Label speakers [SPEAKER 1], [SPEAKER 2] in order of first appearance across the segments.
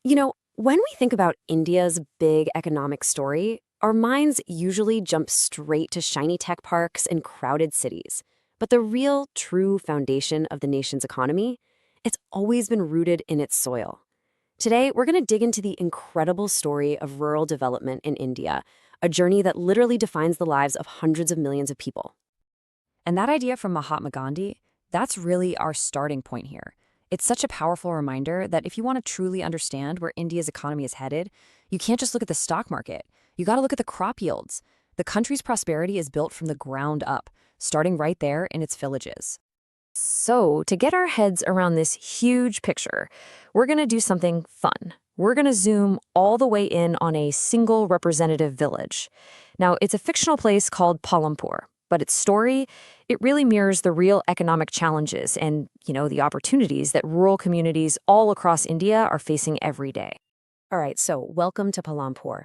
[SPEAKER 1] When we think about India's big economic story, our minds usually jump straight to shiny tech parks and crowded cities. But the real, true foundation of the nation's economy, it's always been rooted in its soil. Today, we're going to dig into the incredible story of rural development in India, a journey that literally defines the lives of hundreds of millions of people.
[SPEAKER 2] And that idea from Mahatma Gandhi, that's really our starting point here. It's such a powerful reminder that if you want to truly understand where India's economy is headed, you can't just look at the stock market. You got to look at the crop yields. The country's prosperity is built from the ground up, starting right there in its villages.
[SPEAKER 1] So, to get our heads around this huge picture, we're going to do something fun. We're going to zoom all the way in on a single representative village. Now, it's a fictional place called Palampur, but its story, it really mirrors the real economic challenges and, the opportunities that rural communities all across India are facing every day. All right, so welcome to Palampur.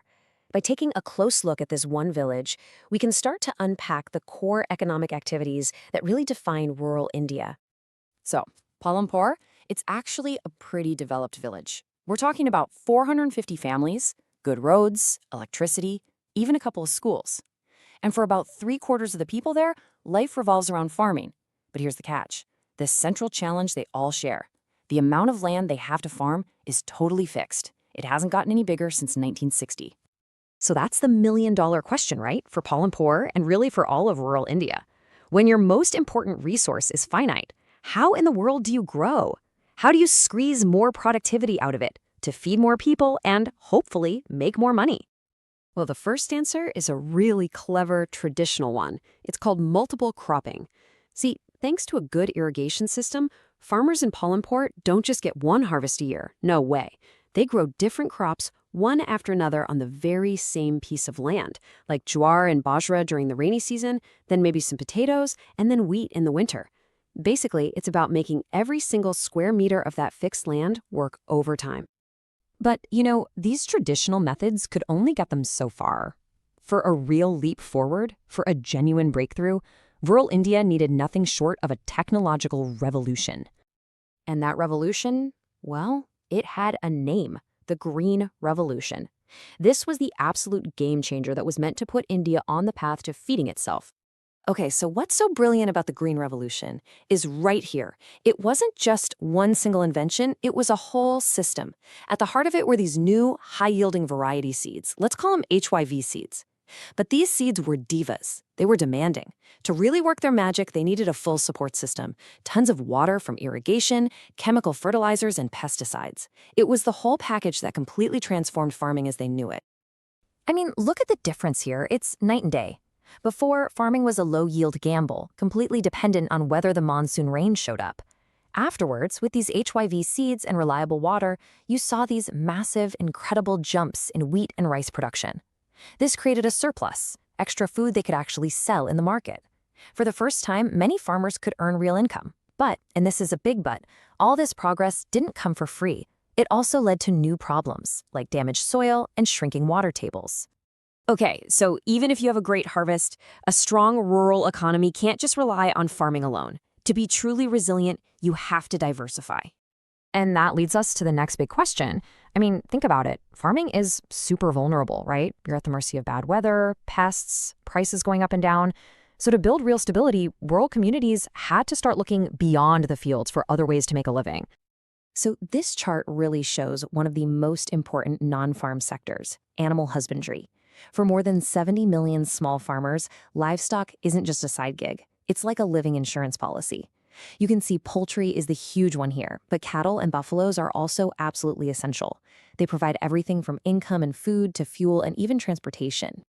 [SPEAKER 1] By taking a close look at this one village, we can start to unpack the core economic activities that really define rural India.
[SPEAKER 2] So, Palampur, it's actually a pretty developed village. We're talking about 450 families, good roads, electricity, even a couple of schools. And for about 3/4 of the people there, life revolves around farming. But here's the catch. The central challenge they all share. The amount of land they have to farm is totally fixed. It hasn't gotten any bigger since 1960.
[SPEAKER 1] So that's the million-dollar question, right? For Palampur and really for all of rural India. When your most important resource is finite, how in the world do you grow? How do you squeeze more productivity out of it to feed more people and hopefully make more money? Well, the first answer is a really clever traditional one. It's called multiple cropping. See, thanks to a good irrigation system, farmers in Palampur don't just get one harvest a year. No way. They grow different crops one after another on the very same piece of land, like jowar and bajra during the rainy season, then maybe some potatoes, and then wheat in the winter. Basically, it's about making every single square meter of that fixed land work overtime.
[SPEAKER 2] But, these traditional methods could only get them so far. For a real leap forward, for a genuine breakthrough, rural India needed nothing short of a technological revolution.
[SPEAKER 1] And that revolution, well, it had a name, the Green Revolution. This was the absolute game changer that was meant to put India on the path to feeding itself. Okay, so what's so brilliant about the Green Revolution is right here. It wasn't just one single invention, it was a whole system. At the heart of it were these new, high-yielding variety seeds. Let's call them HYV seeds. But these seeds were divas. They were demanding. To really work their magic, they needed a full support system. Tons of water from irrigation, chemical fertilizers, and pesticides. It was the whole package that completely transformed farming as they knew it.
[SPEAKER 2] I mean, look at the difference here. It's night and day. Before, farming was a low-yield gamble, completely dependent on whether the monsoon rain showed up. Afterwards, with these HYV seeds and reliable water, you saw these massive, incredible jumps in wheat and rice production. This created a surplus, extra food they could actually sell in the market. For the first time, many farmers could earn real income. But, and this is a big but, all this progress didn't come for free. It also led to new problems, like damaged soil and shrinking water tables.
[SPEAKER 1] Okay, so even if you have a great harvest, a strong rural economy can't just rely on farming alone. To be truly resilient, you have to diversify.
[SPEAKER 2] And that leads us to the next big question. I mean, think about it. Farming is super vulnerable, right? You're at the mercy of bad weather, pests, prices going up and down. So to build real stability, rural communities had to start looking beyond the fields for other ways to make a living.
[SPEAKER 1] So this chart really shows one of the most important non-farm sectors, animal husbandry. For more than 70 million small farmers, livestock isn't just a side gig. It's like a living insurance policy. You can see poultry is the huge one here, but cattle and buffaloes are also absolutely essential. They provide everything from income and food to fuel and even transportation.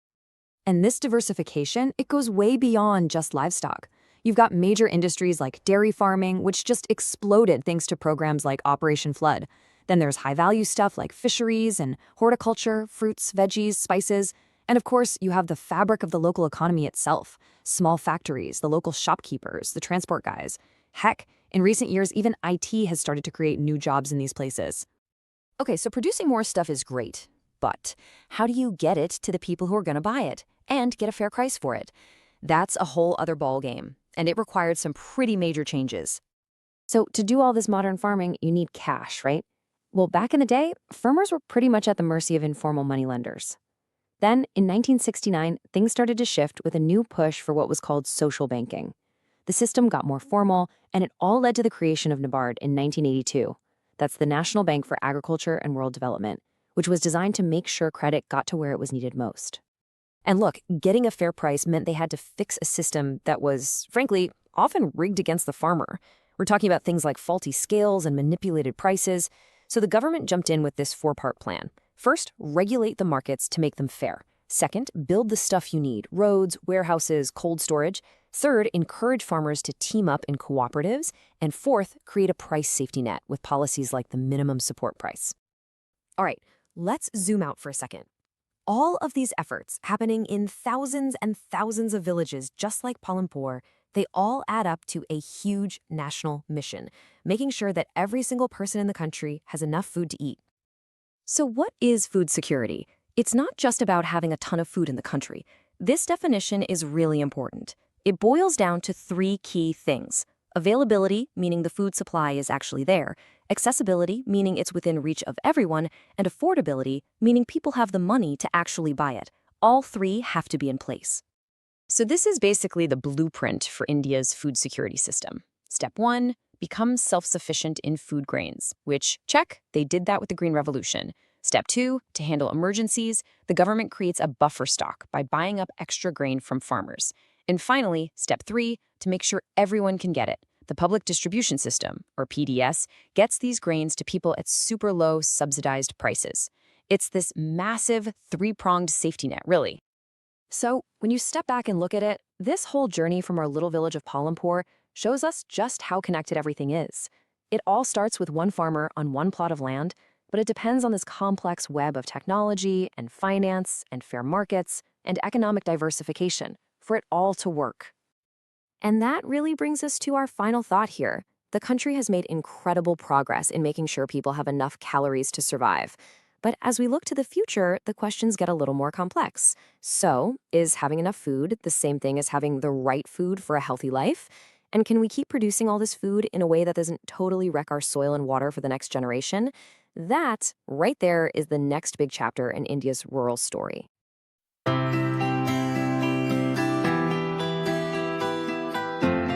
[SPEAKER 1] And this diversification, it goes way beyond just livestock. You've got major industries like dairy farming, which just exploded thanks to programs like Operation Flood. Then there's high-value stuff like fisheries and horticulture, fruits, veggies, spices. And of course, you have the fabric of the local economy itself. Small factories, the local shopkeepers, the transport guys. Heck, in recent years, even IT has started to create new jobs in these places. Okay, so producing more stuff is great. But how do you get it to the people who are going to buy it and get a fair price for it? That's a whole other ballgame, and it required some pretty major changes. So to do all this modern farming, you need cash, right? Well, back in the day, farmers were pretty much at the mercy of informal moneylenders. Then, in 1969, things started to shift with a new push for what was called social banking. The system got more formal, and it all led to the creation of NABARD in 1982. That's the National Bank for Agriculture and Rural Development, which was designed to make sure credit got to where it was needed most. And look, getting a fair price meant they had to fix a system that was, frankly, often rigged against the farmer. We're talking about things like faulty scales and manipulated prices. So the government jumped in with this four-part plan. First, regulate the markets to make them fair. Second, build the stuff you need, roads, warehouses, cold storage. Third, encourage farmers to team up in cooperatives. And fourth, create a price safety net with policies like the minimum support price. All right, let's zoom out for a second. All of these efforts happening in thousands and thousands of villages just like Palampur, they all add up to a huge national mission, making sure that every single person in the country has enough food to eat. So what is food security? It's not just about having a ton of food in the country. This definition is really important. It boils down to three key things. Availability, meaning the food supply is actually there. Accessibility, meaning it's within reach of everyone. And affordability, meaning people have the money to actually buy it. All three have to be in place. So this is basically the blueprint for India's food security system. Step 1, become self-sufficient in food grains, which, check, they did that with the Green Revolution. Step 2, to handle emergencies, the government creates a buffer stock by buying up extra grain from farmers. And finally, step 3, to make sure everyone can get it. The public distribution system, or PDS, gets these grains to people at super low subsidized prices. It's this massive three-pronged safety net, really. So, when you step back and look at it, this whole journey from our little village of Palampur shows us just how connected everything is. It all starts with one farmer on one plot of land, but it depends on this complex web of technology and finance and fair markets and economic diversification for it all to work. And that really brings us to our final thought here. The country has made incredible progress in making sure people have enough calories to survive. But as we look to the future, the questions get a little more complex. So, is having enough food the same thing as having the right food for a healthy life? And can we keep producing all this food in a way that doesn't totally wreck our soil and water for the next generation? That, right there, is the next big chapter in India's rural story.